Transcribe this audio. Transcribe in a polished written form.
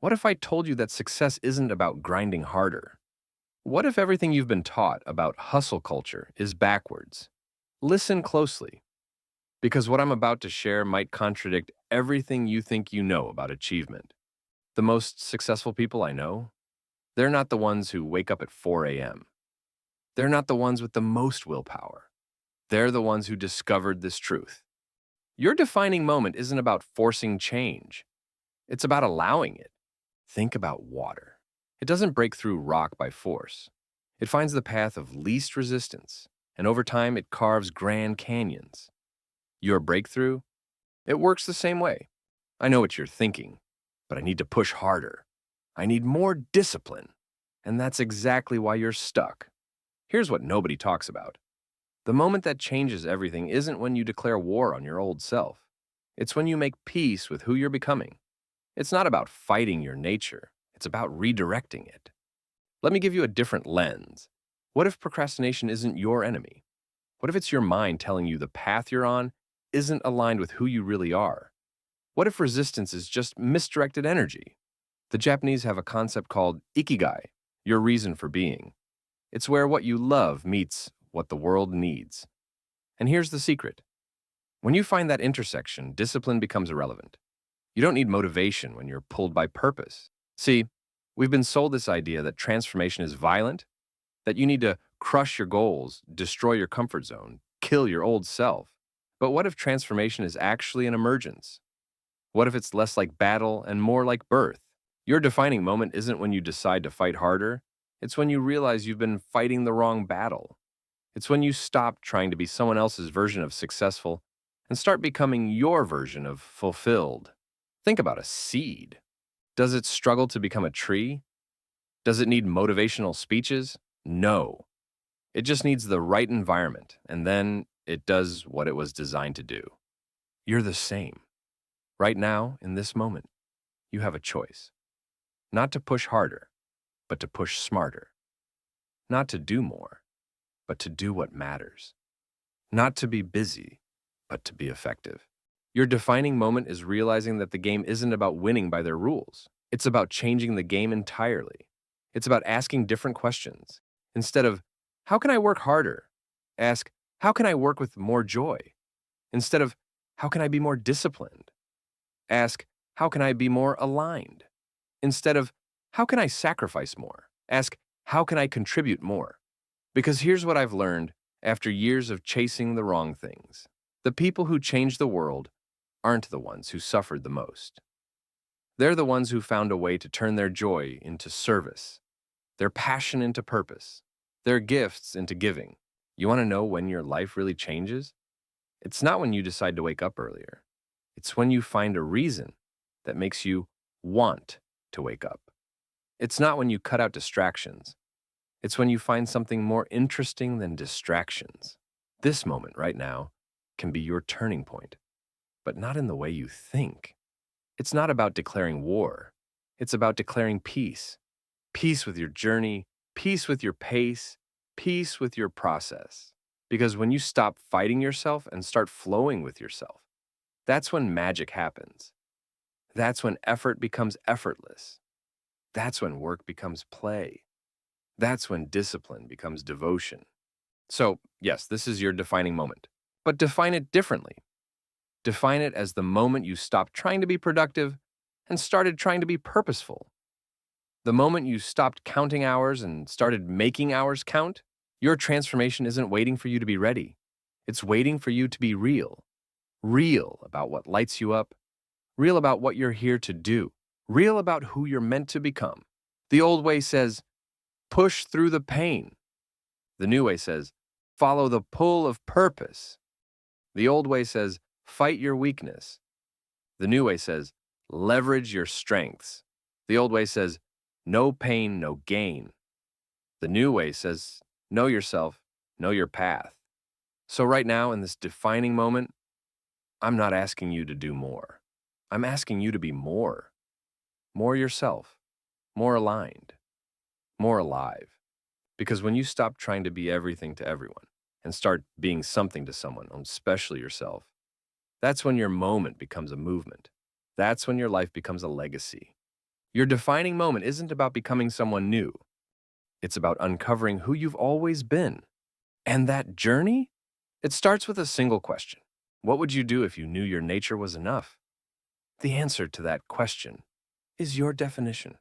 What if I told you that success isn't about grinding harder? What if everything you've been taught about hustle culture is backwards? Listen closely, because what I'm about to share might contradict everything you think you know about achievement. The most successful people I know, they're not the ones who wake up at 4 a.m. They're not the ones with the most willpower. They're the ones who discovered this truth. Your defining moment isn't about forcing change. It's about allowing it. Think about water. It doesn't break through rock by force. It finds the path of least resistance, and over time it carves grand canyons. Your breakthrough? It works the same way. I know what you're thinking, but I need to push harder. I need more discipline. And that's exactly why you're stuck. Here's what nobody talks about. The moment that changes everything isn't when you declare war on your old self. It's when you make peace with who you're becoming. It's not about fighting your nature. It's about redirecting it. Let me give you a different lens. What if procrastination isn't your enemy? What if it's your mind telling you the path you're on isn't aligned with who you really are? What if resistance is just misdirected energy? The Japanese have a concept called Ikigai, your reason for being. It's where what you love meets what the world needs. And here's the secret. When you find that intersection, discipline becomes irrelevant. You don't need motivation when you're pulled by purpose. See, we've been sold this idea that transformation is violent, that you need to crush your goals, destroy your comfort zone, kill your old self. But what if transformation is actually an emergence? What if it's less like battle and more like birth? Your defining moment isn't when you decide to fight harder, it's when you realize you've been fighting the wrong battle. It's when you stop trying to be someone else's version of successful and start becoming your version of fulfilled. Think about a seed. Does it struggle to become a tree? Does it need motivational speeches? No. It just needs the right environment, and then it does what it was designed to do. You're the same. Right now, in this moment, you have a choice. Not to push harder, but to push smarter. Not to do more, but to do what matters. Not to be busy, but to be effective. Your defining moment is realizing that the game isn't about winning by their rules. It's about changing the game entirely. It's about asking different questions. Instead of, how can I work harder? Ask, how can I work with more joy? Instead of, how can I be more disciplined? Ask, how can I be more aligned? Instead of, how can I sacrifice more? Ask, how can I contribute more? Because here's what I've learned after years of chasing the wrong things. The people who change the world aren't the ones who suffered the most. They're the ones who found a way to turn their joy into service, their passion into purpose, their gifts into giving. You want to know when your life really changes? It's not when you decide to wake up earlier. It's when you find a reason that makes you want to wake up. It's not when you cut out distractions. It's when you find something more interesting than distractions. This moment right now can be your turning point, but not in the way you think. It's not about declaring war. It's about declaring peace. Peace with your journey, peace with your pace, peace with your process. Because when you stop fighting yourself and start flowing with yourself, that's when magic happens. That's when effort becomes effortless. That's when work becomes play. That's when discipline becomes devotion. So, yes, this is your defining moment, but define it differently. Define it as the moment you stopped trying to be productive and started trying to be purposeful. The moment you stopped counting hours and started making hours count. Your transformation isn't waiting for you to be ready. It's waiting for you to be real. Real about what lights you up, real about what you're here to do, real about who you're meant to become. The old way says, push through the pain. The new way says, follow the pull of purpose. The old way says, fight your weakness. The new way says, leverage your strengths. The old way says, no pain, no gain. The new way says, know yourself, know your path. So right now, in this defining moment, I'm not asking you to do more. I'm asking you to be more. More yourself, more aligned, more alive. Because when you stop trying to be everything to everyone and start being something to someone, especially yourself, that's when your moment becomes a movement. That's when your life becomes a legacy. Your defining moment isn't about becoming someone new. It's about uncovering who you've always been. And that journey? It starts with a single question. What would you do if you knew your nature was enough? The answer to that question is your definition.